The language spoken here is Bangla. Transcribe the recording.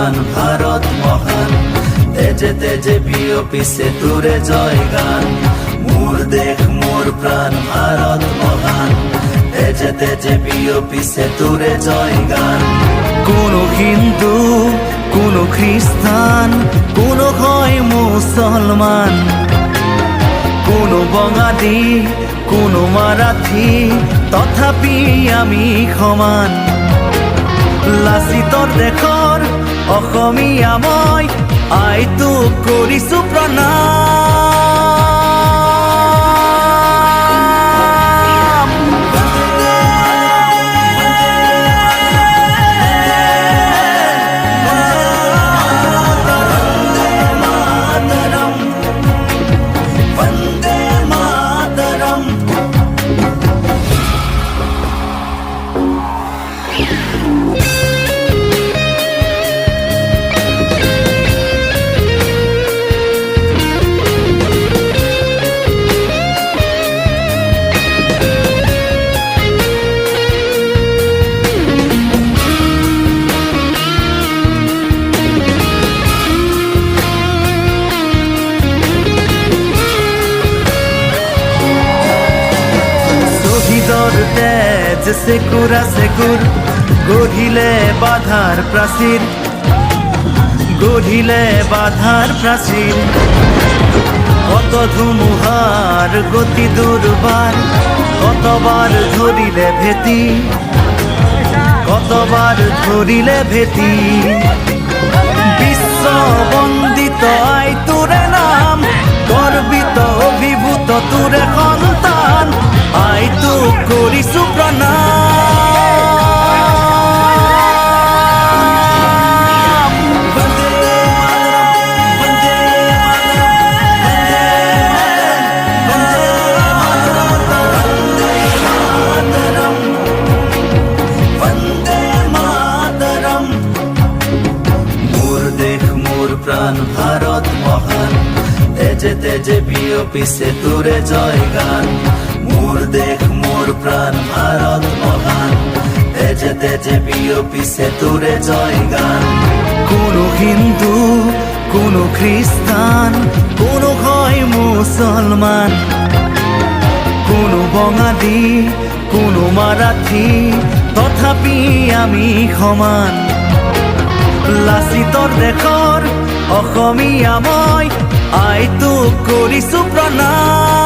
প্রাণ ভারত মহান, তেজে তেজে বিয়পিছে তোরে জয় গান। মোর দেশ মোর প্রাণ ভারত মহান, তেজে তেজে বিয়পিছে তোরে জয় গান। কোন হিন্দু, কোন খ্রিস্টান, কোন হয় মুসলমান, কোন বঙালী, কোন মারাঠি, তথাপি আমি সমান। লাচিতৰ দেশৰ অসমীয়া মই, আইটোক কৰিছো প্ৰণাম। বন্দে মাতৰম। তেজ সেকুরা সেকুর, গঢ়িলে বাধাৰ প্ৰাচীৰ, গঢ়িলে বাধাৰ প্ৰাচীৰ। কত ধুমুহাৰ গতি দুৰ্বাৰ, কতবাৰ ধৰিলে ভেটি, কতবাৰ ধৰিলে ভেটি। বিশ্ব বন্দিত আই তোৰে নাম, গৰ্বিত অভিভূত তোৰে সন্তান, আইটোক কৰিছো প্ৰণাম। বন্দে মাতৰম, বন্দে মাতৰম। মোর দেশ মোর প্রাণ ভারত মহান, তেজে তেজে বিয়পিছে তোরে জয় গান। মোর দেশ মোর প্রাণ ভারত মহান, তেজে তেজে বিয়পিছে তোরে জয় গান। কোন হিন্দু, কোন খ্রিস্টান, কোন হয় মুসলমান, কোন বঙালী, কোন মারাঠি, তথাপি আমি সমান। লাচিতৰ দেশৰ অসমীয়া মই, আইটোক কৰিছো প্ৰণাম।